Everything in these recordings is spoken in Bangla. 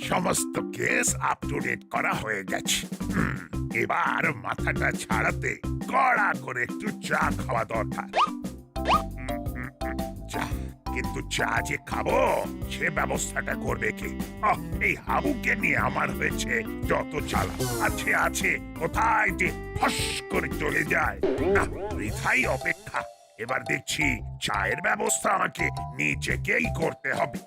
সমস্ত কেস আপ টু ডেট করা হয়ে গেছে। এবার মাথাটা ছাড়াতে কড়া করে একটু চা খাওয়া দরকার। চা, কিন্তু চা যে খাবো সে ব্যবস্থাটা করবে কি? এই হাবুকে নিয়ে আমার হয়েছে যত জ্বালা। আছে আছে, কোথায় যে ফস করে চলে যায়। না, বৃথাই অপেক্ষা। এবার দেখছি চায়ের ব্যবস্থা আমাকে নিজেকেই করতে হবে।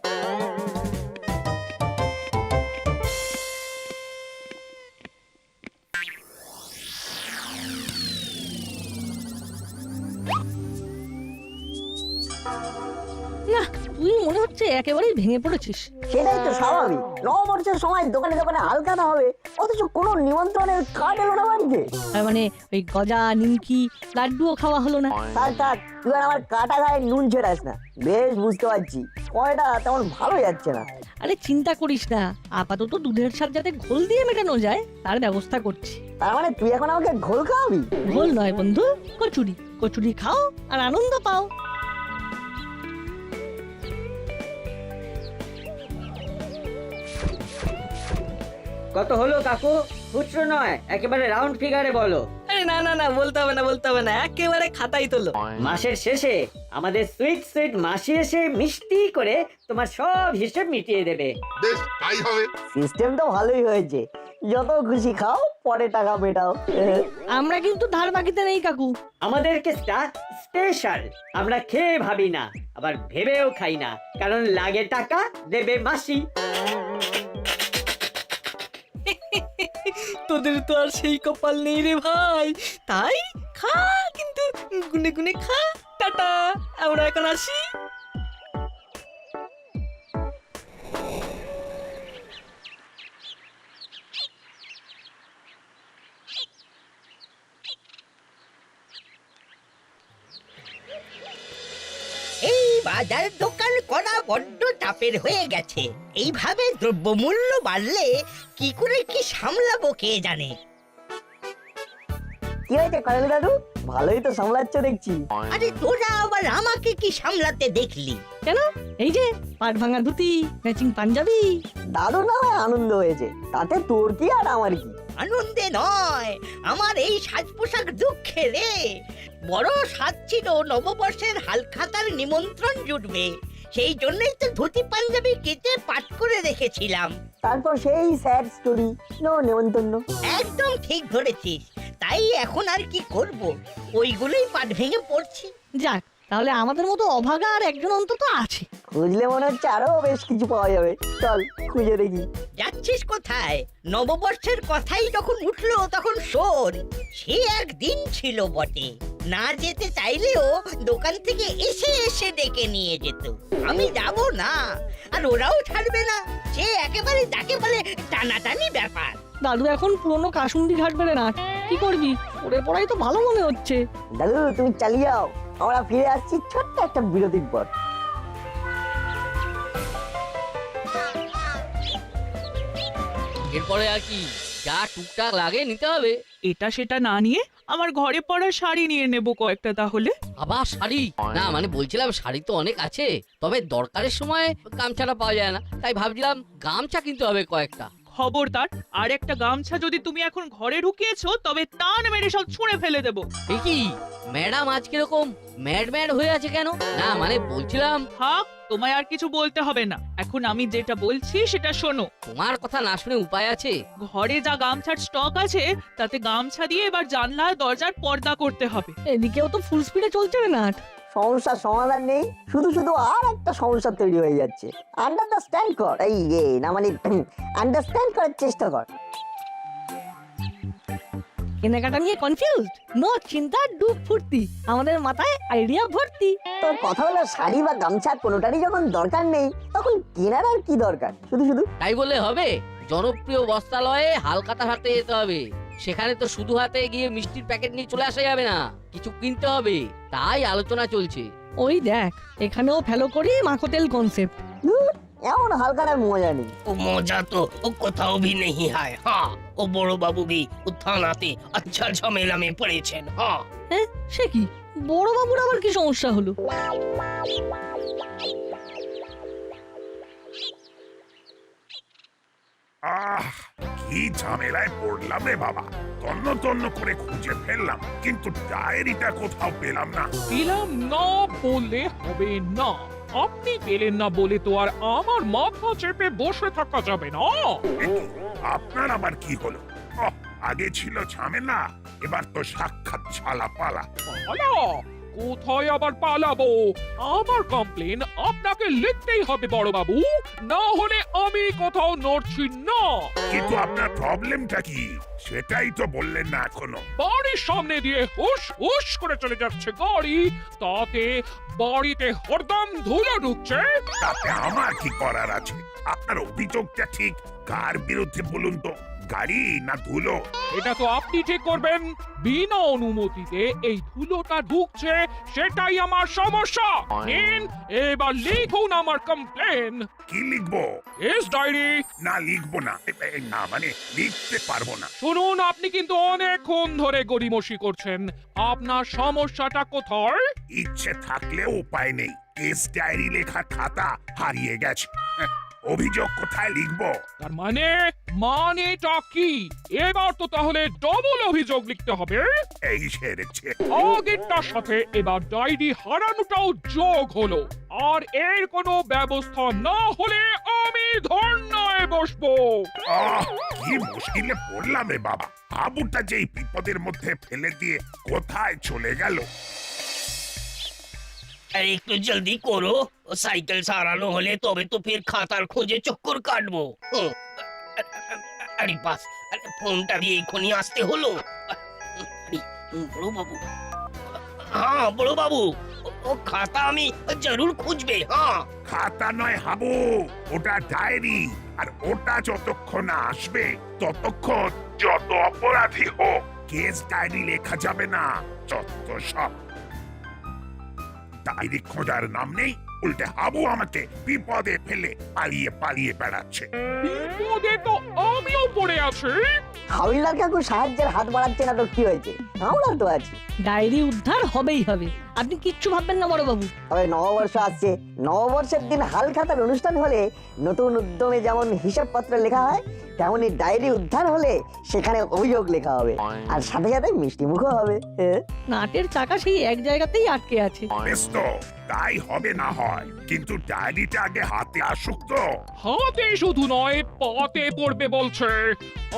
না, তুই মনে হচ্ছে একেবারেই ভেঙে পড়েছিস। সেটাই তো স্বাভাবিক। নববর্ষের সময় দোকানে দোকানে হালখাতা হবে, অথচ কোনো নিমন্ত্রণের কার্ড এলো না বাড়িতে। তার মানে ওই গজা, নিমকি, লাড্ডুও খাওয়া হলো না। থাক থাক, তুই আর আমার কাটা গায়ে নুন ছেড়াস না। বেশ বুঝতে পারছি সময়টা তেমন ভালো যাচ্ছে না। আরে চিন্তা করিস না, আপাতত দুধের স্বাদ যাতে ঘোল দিয়ে মেটানো যায় তার ব্যবস্থা করছি। তার মানে তুই এখন আমাকে ঘোল খাওয়াবি? ঘোল নয় বন্ধু, কচুরি। কচুরি খাও আর আনন্দ পাও। কত হলো কাকু? খুচরো নয়, একেবারে রাউন্ড ফিগারে বলো। আরে না না না, বলতে হবে না বলতে হবে না, একেবারে খাতাই তোলো। মাসের শেষে আমাদের সুইট সুইট মাসি এসে মিষ্টি করে তোমার সব হিসেব মিটিয়ে দেবে। বেশ, তাই হবে। সিস্টেম তো ভালোই হয়েছে। যত খুশি খাও, পরে টাকা মেটাও। আমরা কিন্তু ধার বাকিতে নেই কাকু। আমাদের কেসটা স্পেশাল। আমরা খেয়ে ভাবি না, আবার ভেবেও খাই না, কারণ লাগে টাকা, দেবে মাসি। তোদের তো আর সেই কপাল নেই রে ভাই, তাই খা, কিন্তু গুনে গুনে খা। টাটা, আমরা এখন আসি। এই বাজার দোকান করা বড্ড চাপের হয়ে গেছে। এইভাবে দ্রব্যমূল্য বাড়লে কি করে কি সামলাবো কে জানে। কি হয়েছে কয়েল দাদু? ভালোই তো সামলাচ্ছ দেখছি। আরে তোরা আবার আমাকে কি সামলাতে দেখলি? কেন, এই যে পাট ভাঙা ধুতি, ম্যাচিং পাঞ্জাবি। দাদু না হয় আনন্দ হয়েছে, তাতে তোর কি আর আমার কি? আনন্দে নয়, আমার এই সাজ পোশাক দুঃখে রে। বড় সাজ ছিল নববর্ষের হালখাতার নিমন্ত্রণ জুটবে, সেই জন্যই তো ধুতি পাঞ্জাবি কেটে পাট করে রেখেছিলাম। তারপর সেই স্যাড স্টোরি, নো নেমন্তন্ন। একদম ঠিক ধরেছিস। তাই এখন আর কি করব, ওইগুলোই পাট ভেঙে পড়ছি। যাক, তাহলে আমাদের মতো অভাগা আর একজন অন্তত আছে। খুঁজলে মনে হচ্ছে আরো বেশ কিছু পাওয়া যাবে। চল খুঁজে দেখি। যাচ্ছিস কোথায়? নববর্ষের কথাই যখন উঠলো তখন শোন, সে একদিন ছিল বটে। না যেতে চাইলেও দোকান থেকে এসে এসে ডেকে নিয়ে যেত। আমি যাব না, আর ওরাও ছাড়বে না। সে একেবারে যাকে বলে টানাটানি ব্যাপার। দাদু এখন পুরনো কাসুন্দি ঘাটবে না, কি করবি? ওরে পড়াই তো ভালো মনে হচ্ছে। দাদু তুমি চালিয়ে যাও, আমরা ফিরে আসছি ছোট্ট একটা বিরতির পর। এরপরে আর কি যা টুকটাক লাগে নিতে হবে। এটা সেটা না নিয়ে আমার ঘরে পরা শাড়ি নিয়ে নেব কয়েকটা তাহলে। আবার শাড়ি? না মানে বলছিলাম শাড়ি তো অনেক আছে, তবে দরকারের সময় গামছাটা পাওয়া যায় না, তাই ভাবছিলাম গামছা কিনতে হবে কয়েকটা। খবরদার, আর একটা গামছা যদি তুমি এখন ঘরে ঢুকিয়েছো তবে টান মেরে সব ছুঁড়ে ফেলে দেবো। এই কি ম্যাডাম আজ কিরকম ম্যাড ম্যাড হয়ে আছে কেন? না মানে বলছিলাম। থাক, তোমায় আর কিছু বলতে হবে না, এখন আমি যেটা বলছি সেটা শোনো। তোমার কথা না শুনে উপায় আছে? ঘরে যা গামছার স্টক আছে তাতে গামছা দিয়ে এবার জানলা দরজার পর্দা করতে হবে। এদিকেও তো ফুল স্পিডে চলছে রে নাট। সমস্যার সমাধান নেই, শুধু শুধু আর একটা সমস্যা তৈরি হয়ে যাচ্ছে। আন্ডারস্ট্যান্ড কর, এই না মানে আন্ডারস্ট্যান্ড করার চেষ্টা কর। কেনাকাটা নিয়ে কনফিউজড? নো চিন্তা, ডুব ফুর্তি, আমাদের মাথায় আইডিয়া ভর্তি। তোর কথা হলো শাড়ি বা গামছা কোনোটারই যখন দরকার নেই তখন কেনার আর কি দরকার? শুধু শুধু তাই বলে হবে? জনপ্রিয় বস্ত্রালয়ে হালখাতা হাতে যেতে হবে। সেখানে তো শুধু হাতে গিয়ে মিষ্টির প্যাকেট নিয়ে চলে আসা যাবে না, কিছু কিনতে হবে। তাই আলোচনা চলছে। ওই দেখ, এখানেও ফেলো করি মাখোতেল কনসেপ্ট। এমন হালকার মজা নেই। वो मौजा तो वो कोথাও भी नहीं है। हाँ, वो बड़ो बाबू भी उत्थानाते अच्छा झमेला में पड़े छेन। हाँ, হ্যাঁ, সে কি? বড় বাবুর আবার কি সমস্যা হলো? আহ কি ঝামেলায় পড়লাম রে বাবা, তন্ন তন্ন করে খুঁজে ফেললাম কিন্তু ডায়েরিটা কোথাও পেলাম না। পেলাম না বললে হবে না। আপনি পেলেন না বলে তো আর আমার মাথা চেপে বসে থাকা যাবে না। এ কি, আপনার আবার কি হলো? ওহ, আগে ছিল ঝামেলা, এবার তো সাক্ষাৎ ছালা পালা। পালা? কোথায় আবার পালাবো? আমার কমপ্লেন আপনাকে লিখতেই হবে বড় বাবু, না হলে আমি কোথাও নড়ছি না। কিন্তু আপনার প্রবলেমটা কি সেটাই তো বললেন না এখনো। বাড়ির সামনে দিয়ে হুশ হুশ করে চলে যাচ্ছে গাড়ি, তাতে বাড়িতে হরদম ধুলো ঢুকছে। তাতে আমার কি করার আছে? আপনার অভিযোগটা ঠিক কার বিরুদ্ধে বলুন তো, গাড়ি না ধুলো? এটা তো আপনি ঠিক করবেন। বিনা অনুমতিতে এই ধুলোটা ঢুকছে, সেটাই আমার সমস্যা। নিন, এবার লিখুন আমার কমপ্লেন। কি লিখবো? S diary. না লিখবো না, না মানে লিখতে পারবো না। শুনুন, আপনি কিন্তু অনেকক্ষণ ধরে গড়িমসি করছেন। আপনার সমস্যাটা কোথায়? ইচ্ছে থাকলেও উপায় নেই, কেস ডায়েরি লেখা খাতা হারিয়ে গেছে। অভিযোগ কোথায় লিখবো? তার মানেটা কি? এবার তো তাহলে ডবল অভিযোগ লিখতে হবে। এই সেরেছে। আগেরটার সাথে এবার ডায়েরি হারানোটাও যোগ হলো। আর এর কোনো ব্যবস্থা না হলে আমি ধর্নায় বসবো। আহ, কি মুশকিলে পড়লাম রে বাবা। হাবুটা যেই বিপদের মধ্যে ফেলে দিয়ে কোথায় চলে গেল। আরে একটু জলদি করো, ও সাইকেল সারানো হলে তবে তো ফের খাতার খোঁজে চক্কর কাটবো। আরে বাস, আরে ফোনটা দিয়ে এক্ষুনি আসতে হলো। বড় বাবু, হ্যাঁ বড় বাবু, ও খাতা আমি জরুর খুঁজবে। হ্যাঁ খাতা নয় হাবু, ওটা ডায়েরি। আর ওটা যতক্ষণ না আসবে ততক্ষণ যত অপরাধী হোক কেস ডায়েরি লেখা যাবে না। যত সব ডায়েরি খোঁজার নাম নেই, উল্টে হাবু আমাকে বিপদে ফেলে পালিয়ে পালিয়ে বেড়াচ্ছে। বিপদে তো আমিও পড়ে আছি। হাওড়িলাল কাকু সাহায্যের হাত বাড়াচ্ছে না তো কি হয়েছে? আমরা তো আছি। ডায়েরি উদ্ধার হবেই হবে, আপনি কিচ্ছু ভাববেন না বড় বাবু। তবে নববর্ষ আসছে, নববর্ষের দিন হালখাতার অনুষ্ঠান হলে নতুন উদ্যমে যেমন হিসাবপত্র লেখা হয়, তেমনি ডায়েরি উদ্ধার হলে সেখানে অভিযোগ লেখা হবে, আর সাথে সাথে মিষ্টি মুখও হবে। নাটের চাকা সেই এক জায়গাতেই আটকে আছে। বেশ তো, তাই হবে না হয়, কিন্তু ডায়েরিটা আগে হাতে আসুক তো। হাতে শুধু নয়, পাতে পড়বে বলছে।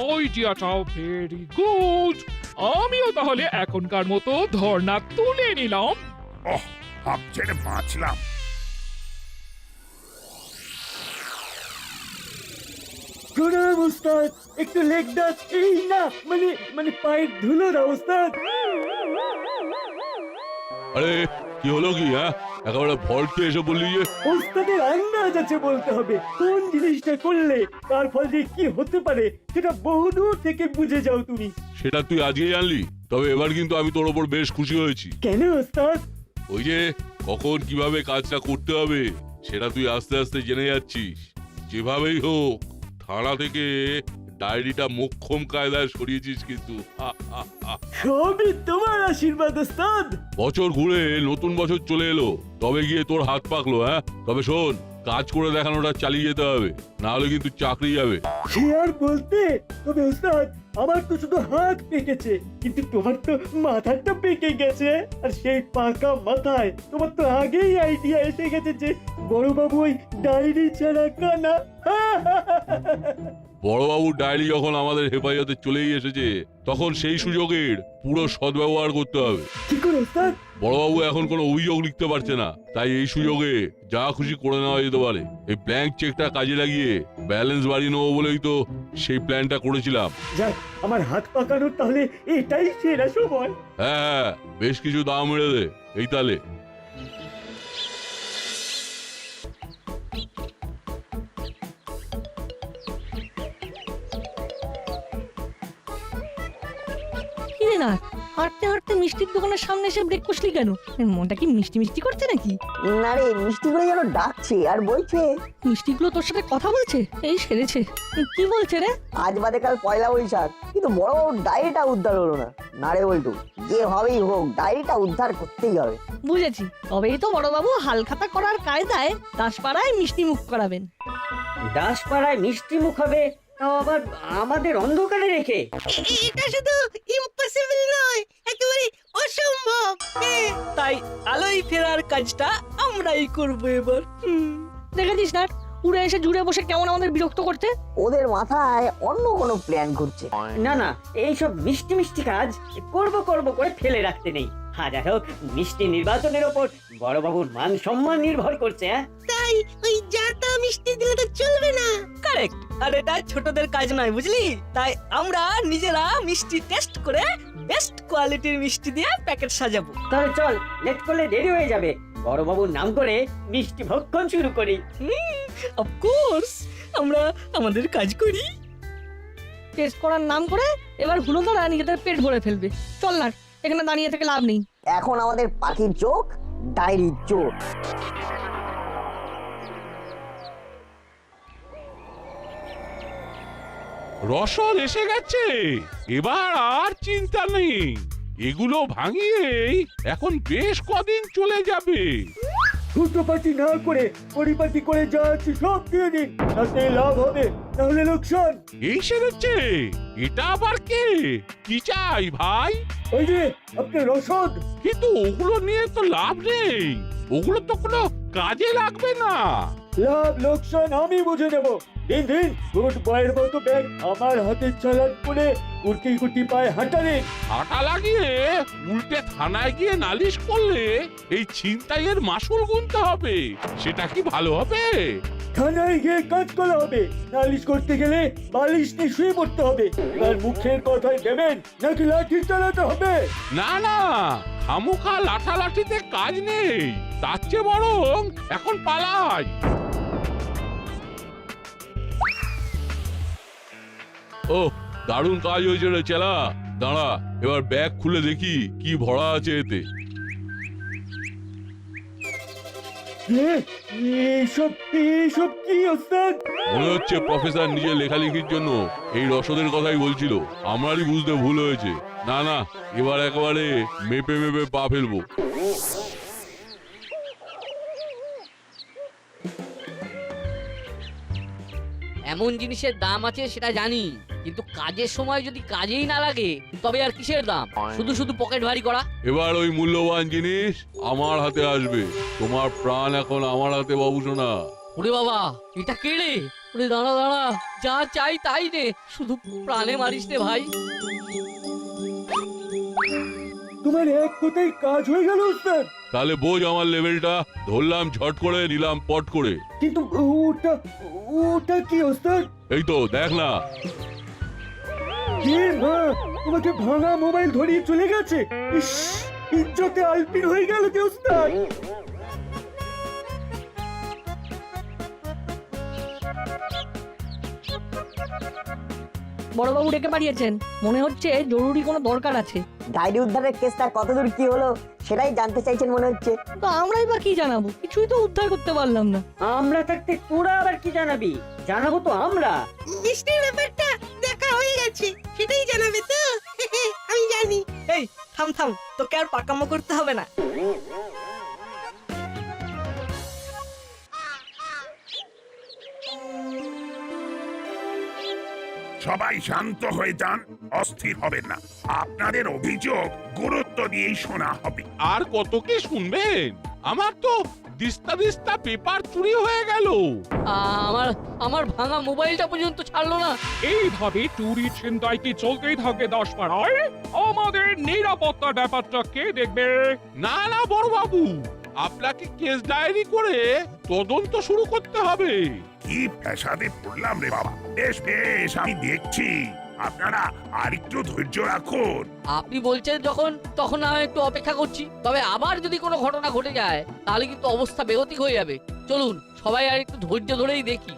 আইডিয়াটাও ভেরি গুড। আমিও তাহলে এখনকার মতো ধর্ণা তুলে নিলাম। ওহ, হাফ ছেড়ে বাঁচলাম। প্রণাম ওস্তাদ, একটু লেগ দাস। এই না মানে পায়ের ধুলো না ওস্তাদ। আরে কি হলো কি? হ্যাঁ, একেবারে ভল্টে এসে বললি যে ওস্তাদের আন্দাজ আছে বলতে হবে। কোন জিনিসটা করলে তার ফল যে কি হতে পারে সেটা বহুদূর থেকে বুঝে যাও তুমি। সেটা তুই আজকেই জানলি? তবে এবার কিন্তু আমি তোর ওপর বেশ খুশি হয়েছি। কেন ওস্তাদ? ওই যে কখন কিভাবে কাজটা করতে হবে সেটা তুই আস্তে আস্তে জেনে যাচ্ছিস। যেভাবেই হোক থানা থেকে ডায়েরিটা মোক্ষম কায়দায় সরিয়েছিস কিন্তু। সবই তোমার আশীর্বাদ ওস্তাদ। বছর ঘুরে নতুন বছর চলে এলো, তবে গিয়ে তোর হাত পাকলো। হ্যাঁ, তবে শোন, কাজ করে দেখানোটা চালিয়ে যেতে হবে, না হলে কিন্তু চাকরি যাবে। সে আর বলতে। তবে ওস্তাদ, আমার তো শুধু হাত পেকেছে, কিন্তু তোমার তো মাথাটা পেকে গেছে। আর সেই পাকা মাথায় তোমার তো আগেই আইডিয়া এসে গেছে যে বড়বাবু ওই ডায়েরি ছাড়া কানা। বড়বাবুর ডায়েরি যখন আমাদের হেফাজতে চলেই এসেছে, তখন সেই সুযোগের পুরো সদ্ব্যবহার করতে হবে। কি করে ওস্তাদ? বড়বাবু এখন কোনো অভিযোগ লিখতে পারছে না, তাই এই সুযোগে যা খুশি করে নেওয়া যেতে পারে। এই ব্ল্যাঙ্ক চেকটা কাজে লাগিয়ে ব্যালেন্স বাড়িয়ে নেবো বলেই তো সেই প্ল্যানটা করেছিলাম। যাক, আমার হাত পাকানোর তাহলে এটাই সেরা সময়। হ্যাঁ, বেশ কিছু দাম মেরে দে এই তালে। কি রে না, হাঁটতে হাঁটতে মিষ্টির দোকানের সামনে এসে ব্রেক কষলি কেন? মনটা কি মিষ্টি মিষ্টি করছে নাকি? না রে, মিষ্টিগুলো যেন ডাকছে আর বলছে। মিষ্টিগুলো তোর সাথে কথা বলছে? এই সেরেছে। কি বলছে রে? আজ বাদে কাল পয়লা বৈশাখ, কিন্তু বড় বড় ডায়েরিটা উদ্ধার হলো না। না রে বল্টু, যে হবেই হোক ডায়েরিটা উদ্ধার করতেই হবে। বুঝেছি, তবেই তো বড়বাবু হালখাতা করার কায়দায় দাসপাড়ায় মিষ্টি মুখ করাবেন। দাসপাড়ায় মিষ্টি মুখ হবে তাও আবার আমাদের অন্ধকারে রেখে। এটা শুধু ইম্পসিবল নয়, একেবারে অসম্ভব। তাই আলোয় ফেরার কাজটা আমরাই করবো এবার। দেখেছিস না উড়ে এসে জুড়ে বসে কেমন আমাদের বিরক্ত করতে। ওদের মাথায় অন্য কোনো প্ল্যান ঘুরছে। না না, এইসব মিষ্টি মিষ্টি কাজ করব করব করে ফেলে রাখতে নেই। হাজার হোক মিষ্টি নির্বাচনের ওপর বড়বাবুর মান সম্মান নির্ভর করছে। তাই ওই জাতা মিষ্টি দিলে তো চলবে না। কারেক্ট। আর এটা ছোটদের কাজ নয়, বুঝলি? তাই আমরা নিজেরা মিষ্টি টেস্ট করে বেস্ট কোয়ালিটির মিষ্টি দিয়ে প্যাকেট সাজাবো। তাহলে চল, লেট করলে দেরি হয়ে যাবে। বড়বাবুর নাম করে মিষ্টি ভক্ষণ শুরু করি। অফকোর্স, আমরা আমাদের কাজ করি। টেস্ট করার নাম করে এবার হুলোদারা নিজেদের পেট ভরে ফেলবে। চল না, এখানে দাঁড়িয়ে থেকে লাভ নেই। এখন আমাদের পাখির চোখ, ডায়েরির চোখ। রসদ এসে গেছে, এবার আর চিন্তা নেই। এগুলো ভাঙিয়েই এখন বেশ কদিন চলে যাবে। ছোটপাটি না করে পরিপাটি করে যা আছে সব দিয়ে দিন, তাতে লাভ হবে, তাহলে লোকসান। এই সেরেছে, এটা আবার কে? কি চাই ভাই? ওই যে আপনার রসদ। কিন্তু ওগুলো নিয়ে তো লাভ নেই, ওগুলো তো কোনো কাজে লাগবে না। লাভ লোকসান আমি বুঝে নেব। দিন দিন গুড বয়ের মতো ব্যাগ আমার হাতে চালান করে কুর্তি কুটি পায়ে হাঁটালেন। হাঁটা লাগিয়ে উল্টে থানায় গিয়ে নালিশ করলে এই ছিনতাইয়ের মাসুল গুনতে হবে, সেটা কি ভালো হবে? থানায় গিয়ে কাজ করা হবে, নালিশ করতে গেলে বালিশ নিয়ে শুয়ে পড়তে হবে। আর মুখের কথায় দেবেন নাকি লাঠি চালাতে হবে? না না, খামোখা লাঠালাঠিতে কাজ নেই, তার চেয়ে বরং এখন পালাই। ও দারুণ কাজ হয়েছে রে চেলা। দাঁড়া, এবার ব্যাগ খুলে দেখি কি ভরা আছে এতে। এইসব এইসব কি ওস্তাদ? মনে হচ্ছে প্রফেসর নিজে লেখালেখির জন্য এই রসদের কথাই বলছিল, আমারই বুঝতে ভুল হয়েছে। না না, এবার একেবারে মেপে মেপে পা ফেলবো। এমন জিনিসের দাম আছে সেটা জানি, কিন্তু কাজের সময় যদি কাজেই না লাগে তবে আর কিসের দাম? শুধু শুধু পকেট ভারী করা। এবার ওই মূল্যবান জিনিস আমার হাতে আসবে। তোমার প্রাণ এখন আমার হাতে বাবু সোনা। ওরে বাবা, এটা কে রে? ওরে দাঁড়া দাঁড়া, যা চাই তাই নে, শুধু প্রাণে মারিস রে ভাই। তোমার এক কোথায় কাজ হয়ে গেল ওস্তাদ। তাহলে বোঝ আমার লেভেলটা। ধরলাম ঝট করে, নিলাম পট করে। কিন্তু ওটা ওটা কি ওস্তাদ? এই তো দেখ না। এ মা, তোমাকে ভাঙা মোবাইল ধরিয়ে চলে গেছে। ইস, ইজ্জতে আলপিন হয়ে গেল যে ওস্তাদ। বড়বাবু ডেকে পাঠিয়েছেন, মনে হচ্ছে জরুরি কোনো দরকার আছে। ডায়েরি উদ্ধারের কেসটা কতদূর কি হলো সেটাই জানতে চাইছেন মনে হচ্ছে। তো আমরাই বা কি জানাবো? কিছুই তো উদ্ধার করতে পারলাম না। আমরা থাকতে তোরা আবার কি জানাবি? জানাবো তো আমরা। মিষ্টির ব্যাপারটা দেখা হয়ে গেছে, সেটাই জানাবে তো? আমি জানি। এই থাম থাম, তোকে আর পাকামো করতে হবে না। সবাই শান্ত হয়ে যান, অস্থির হবেন না। আপনাদের অভিযোগ গুরুত্ব দিয়েই শোনা হবে। আর কত কি শুনবেন? আমার তো দিস্তা দিস্তা পেপার চুরি হয়ে গেল। আমার আমার ভাঙা মোবাইলটা পর্যন্ত ছাড়লো না। এইভাবে চুরি ছিনতাই কি চলতেই থাকে দাসপাড়ায়? আমাদের নিরাপত্তার ব্যাপারটা কে দেখবে? না না বড় বাবু, আপনাকে কেস ডায়েরি করে তদন্ত শুরু করতে হবে। কি ফ্যাসাদে পড়লাম রে বাবা। বেশ বেশ, আমি দেখছি। আপনারা আর একটু ধৈর্য রাখুন। আপনি বলছেন যখন, তখন আমি একটু অপেক্ষা করছি। তবে আবার যদি কোনো ঘটনা ঘটে যায় তাহলে কিন্তু অবস্থা বেগতিক হয়ে যাবে। চলুন সবাই আর একটু ধৈর্য ধরেই দেখি।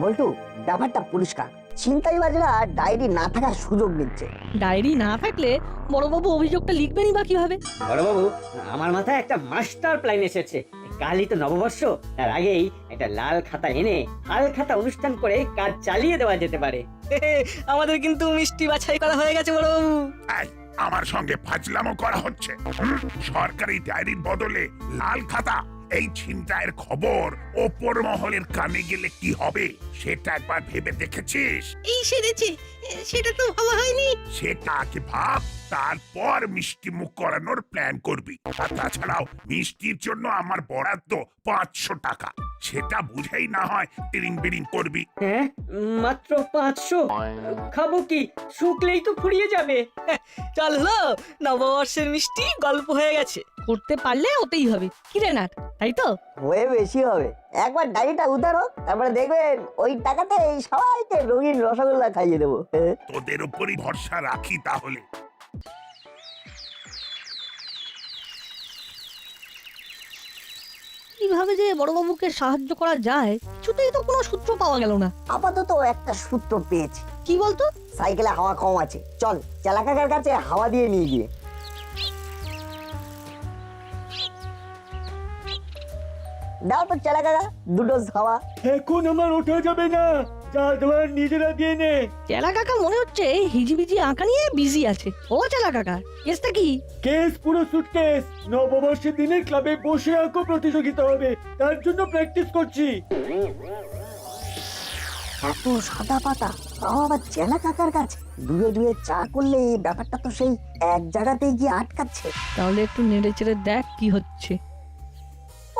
বল্টু, ব্যাপারটা পরিষ্কার। ছিনতাইবাজরা ডায়েরি না থাকার সুযোগ নিচ্ছে। ডায়েরি না থাকলে বড়বাবু অভিযোগটা লিখবেনই বা কিভাবে? বড়বাবু, আমার মাথায় একটা মাস্টার প্ল্যান এসেছে। কালই তো নববর্ষ, তার আগেই একটা লাল খাতা এনে হাল খাতা অনুষ্ঠান করে কাজ চালিয়ে দেওয়া যেতে পারে। আমাদের কিন্তু মিষ্টি বাছাই করা হয়ে গেছে বড়বাবু। এই, আমার সঙ্গে ফাজলামো করা হচ্ছে। সরকারি ডায়েরির বদলে লাল খাতা, এই ছিনতাইয়ের খবর ওপর মহলের কানে গেলে কি হবে সেটা একবার ভেবে দেখেছিস? এই সেরেছে, সেটা তো ভাবা হয়নি। সেটা আগে ভাব, তারপর মিষ্টি মুখ করানোর প্ল্যান করবি। আর তাছাড়াও মিষ্টির জন্য আমার বরাদ্দ 500 টাকা, সেটা বুঝেই না হয় টিরিং বিরিং করবি। হ্যাঁ, মাত্র 500? খাবো কি? শুকলেই তো ফুরিয়ে যাবে। চল হলো, নববর্ষের মিষ্টি গল্প হয়ে গেছে। করতে পারলে ওতেই হবে কি রে নাট, তাই তো? হয়ে বেশি হবে। একবার ডায়েরিটা উদ্ধার হোক, তারপরে দেখবেন ওই টাকাতে এই সবাইকে রঙিন রসগোল্লা খাইয়ে দেবো। তোদের উপরই ভরসা রাখি তাহলে। কিভাবে যে বড়বাবুকে সাহায্য করা যায় কিছুতেই তো কোনো সূত্র পাওয়া গেল না। আপাতত একটা সূত্র পেয়েছি। কি বলতো? সাইকেলে হাওয়া কম আছে, চল চালাকাকার কাছে হাওয়া দিয়ে নিয়ে গিয়ে। দাও তো চালাকাকা 2 ডোজ হাওয়া। এখন আমার ওঠা যাবে না, যা দেওয়ার নিজেরা দিয়ে নে। চেলা কাকা মনে হচ্ছে হিজিবিজি আঁকা নিয়ে বিজি আছে। ও চেলা কাকা, কেসটা কি? কেস পুরো সুটকেস। নববর্ষের দিনে ক্লাবে বসে আঁকো প্রতিযোগিতা হবে, তার জন্য প্র্যাকটিস করছি। এত সাদা পাতা, তাও আবার চেলা কাকার কাছে। দুয়ে দুয়ে চা করলে এই ব্যাপারটা তো সেই এক জায়গাতেই গিয়ে আটকাচ্ছে। তাহলে একটু নেড়ে চেড়ে দেখ কি হচ্ছে।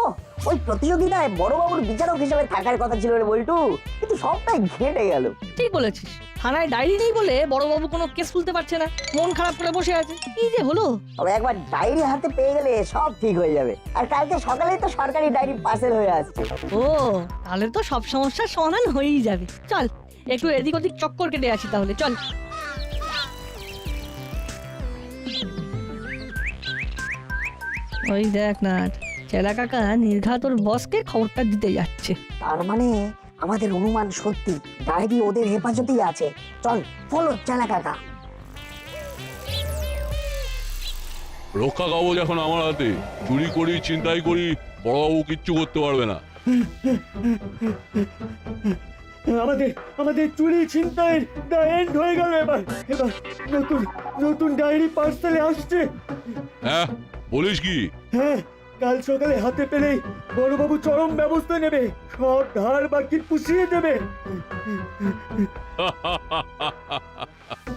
ও, ওই প্রতিযোগিতায় বড়বাবুর বিচারক হিসেবে থাকার কথা ছিল রে বল্টু, কিন্তু সবটাই ঘেঁটে গেল। ঠিক বলেছিস, থানায় ডায়েরি নেই বলে বড়বাবু কোনো কেস তুলতে পারছে না, মন খারাপ করে বসে আছে। কি যে হলো! তবে একবার ডায়েরি হাতে পেয়ে গেলে সব ঠিক হয়ে যাবে। আর কালকে সকালেই তো সরকারি ডায়েরি পার্সেল হয়ে আসছে। ও, তাহলে তো সব সমস্যার সমাধান হয়েই যাবে। চল একটু এদিক ওদিক চক্কর কেটে আসি তাহলে, চল। ওই দেখ না, চেলা কাকা নির্ঘাত ওর বসকে খবরটা দিতে যাচ্ছে। তার মানে আমাদের অনুমান সত্যি, ডায়েরি ওদের হেফাজতেই আছে। চল ফলো চেলা কাকা। রক্ষা কবচ এখন আমার হাতে। চুরি করি, চিন্তাই করি, বড়বাবু কিচ্ছু করতে পারবে না। আমাদের আমাদের চুরি ছিনতাইয়ের দা এন্ড হয়ে গেল। এবার এবার নতুন নতুন ডায়েরি পার্সেলে আসছে। হ্যাঁ, বলিস কি? হ্যাঁ, কাল সকালে হাতে পেলেই বড়বাবু চরম ব্যবস্থা নেবে, সব ধার বাকি পুষিয়ে দেবে।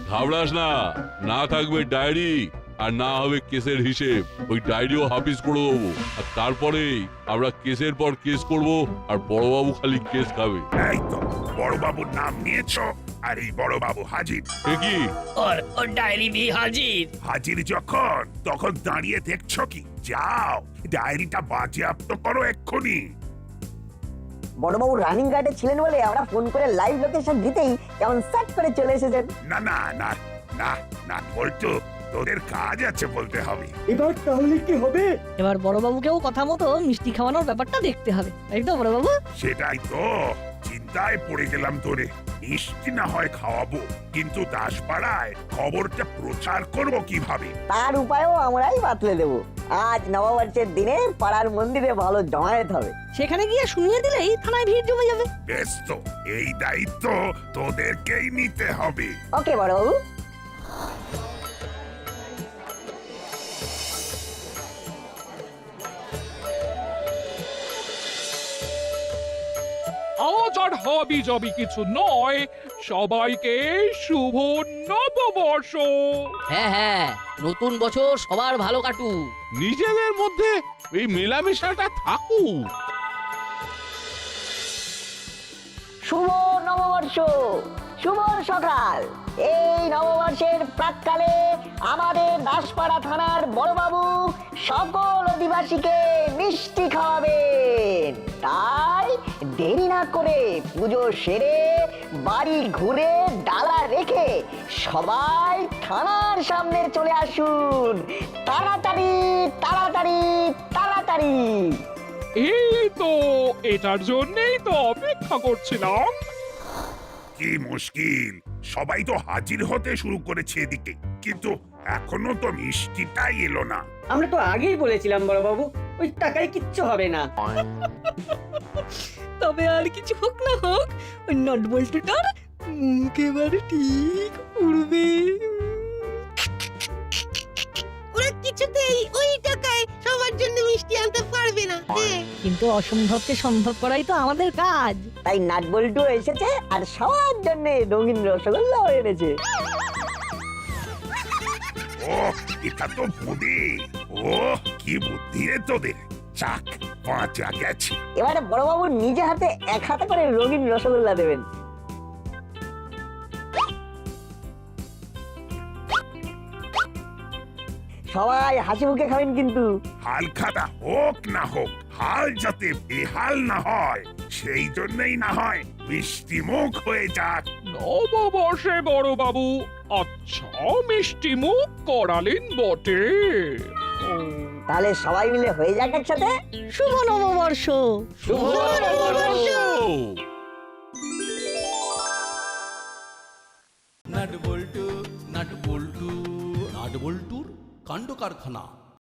ঘাবড়াস না, না থাকবে ডায়েরি আর না হবে কেসের হিসেব। ওই ডায়েরিও হাফিজ করে দেবো, আর তারপরেই আমরা কেসের পর কেস করব, আর বড়বাবু খালি কেস খাবে। এই তো বড়বাবুর নাম নিয়েছো, আর এই বড়বাবু হাজির। এ কি? ওর ডায়েরি भी হাজির। হাজির যখন, তখন দাঁড়িয়ে দেখছো কি? যাও ডায়েরিটা বাজেয়াপ্ত করো এক্ষুনি। বড়বাবু রানিং গার্ডে ছিলেন বলে আমরা ফোন করে লাইভ লোকেশন দিতেই কেমন সেট করে চলে এসেছেন। না না না না না বলতো, তোদের কাজ আছে বলতে হবে। এবার তাহলে কি হবে? এবার বড়বাবুকেও কথা মতো মিষ্টি খাওয়ানোর ব্যাপারটা দেখতে হবে, তাই তো বড়বাবু? সেটাই তো, চিন্তায় পড়ে গেলাম তোরে। মিষ্টি না হয় খাওয়াবো, কিন্তু দাসপাড়ায় খবরটা প্রচার করব কিভাবে? তার উপায়ও আমরাই বাতলে দেব। আজ নববর্ষের দিনে পাড়ার মন্দিরে ভালো জমায়েত হবে। সেখানে গিয়ে শুনিয়ে দিলেই থানায় ভিড় জমে যাবে। বেশ তো, এই দায়িত্ব তোদেরকেই নিতে হবে। ওকে বড়বাবু। আজ আর হাবি যাবি কিছু নয়, সবাইকে শুভ নববর্ষ। হ্যাঁ হ্যাঁ, নতুন বছর সবার ভালো কাটুক। নিজেদের মধ্যে এই মেলামেশাটা থাকুক। শুভ নববর্ষ, শুভ সকাল। এই নববর্ষের প্রাক্কালে আমাদের দাসপাড়া থানার বড়বাবু সকল অধিবাসীকে মিষ্টি খাওয়াবেন। তাই দেরি না করে পুজো সেরে বাড়ি ঘুরে ডালা রেখে সবাই থানার সামনে চলে আসুন। তাড়াতাড়ি তাড়াতাড়ি তাড়াতাড়ি। এই তো, এটার জন্যই তো অপেক্ষা করছিলাম। কি মুশকিল, সবাই তো হাজির হতে শুরু করেছে এদিকে, কিন্তু এখনো তো মিষ্টিটাই এলো না। আমরা তো আগেই বলেছিলাম বড়বাবু, ওই টাকায় কিচ্ছু হবে না। তবে আর কিছু হোক না হোক, ওই নট বল্টুটার একেবারে ঠিক উড়বে। ওরা কিছুতেই ওই টাকায় সবার জন্য মিষ্টি আনতে পারবে না। করতে। কিন্তু অসম্ভবকে সম্ভব করাই তো আমাদের কাজ। তাই নাটবল্টু এসেছে আর সবার জন্য রঙিন রসগোল্লাও এনেছে। ও এটা তো বুদ্ধি। ও কি বুদ্ধি রে তোদের। চাক বাঁচা গেছে। এবারে বড়বাবু নিজে হাতে এক হাতে করে রঙিন রসগোল্লা দেবেন। সবাই হাসি মুখে খাবেন কিন্তু। হাল খাতা হোক না হোক, হাল যাতে বেহাল না হয় সেই জন্যই না হয় মিষ্টি মুখ হয়ে যাক। নববর্ষে বড় বাবু আচ্ছা মিষ্টি মুখ করালেন বটে। তাহলে সবাই মিলে হয়ে যাক একসাথে শুভ নববর্ষ। শুভ নববর্ষ। নাট বল্টু নাট বল্টুর কাণ্ড কারখানা।